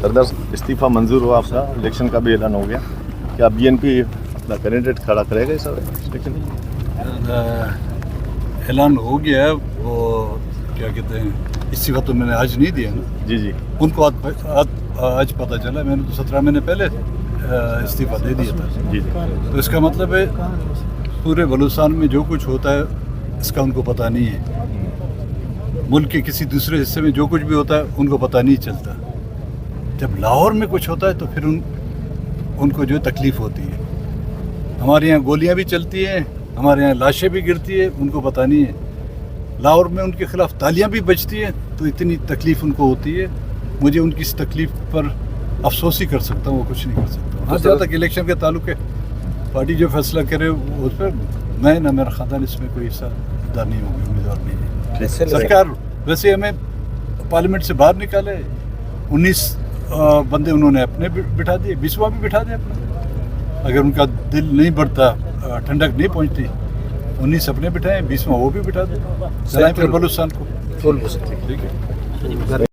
सरदार इस्तीफा मंजूर हुआ आपका, इलेक्शन का भी ऐलान हो गया, क्या बीएनपी अपना कैंडिडेट खड़ा करेगा इस इलेक्शन में? ऐलान हो गया है, वो क्या कहते हैं, इस्तीफा तो मैंने आज नहीं दिया ना, जी जी उनको आज पता चला। मैंने तो 17 महीने पहले इस्तीफा दे दिया था। जी जी तो इसका मतलब है पूरे बलूचिस्तान में जो कुछ होता है इसका उनको पता नहीं है। मुल्क के किसी दूसरे हिस्से में जो कुछ भी होता है उनको पता नहीं चलता। जब लाहौर में कुछ होता है तो फिर उनको जो तकलीफ़ होती है। हमारे यहाँ गोलियाँ भी चलती हैं, हमारे यहाँ लाशें भी गिरती है, उनको पता नहीं है। लाहौर में उनके खिलाफ तालियां भी बजती हैं तो इतनी तकलीफ़ उनको होती है। मुझे उनकी इस तकलीफ़ पर अफसोस ही कर सकता हूँ, वो कुछ नहीं कर सकता। हाँ, जहाँ तक इलेक्शन के ताल्लुक है, पार्टी जो फैसला करे उस पर मैं ना मेरा ख़ानदान इसमें कोई हिस्सेदार नहीं होगी, उम्मीदवार नहीं है। सरकार वैसे हमें पार्लियामेंट से बाहर निकाले, 19 बंदे उन्होंने अपने बिठा दिए, 20वां भी बिठा दिया अपना। अगर उनका दिल नहीं बढ़ता, ठंडक नहीं पहुँचती, 19 अपने बिठाए, 20वां वो भी बिठा दे, चलाएं फिर बलूचिस्तान को। ठीक है।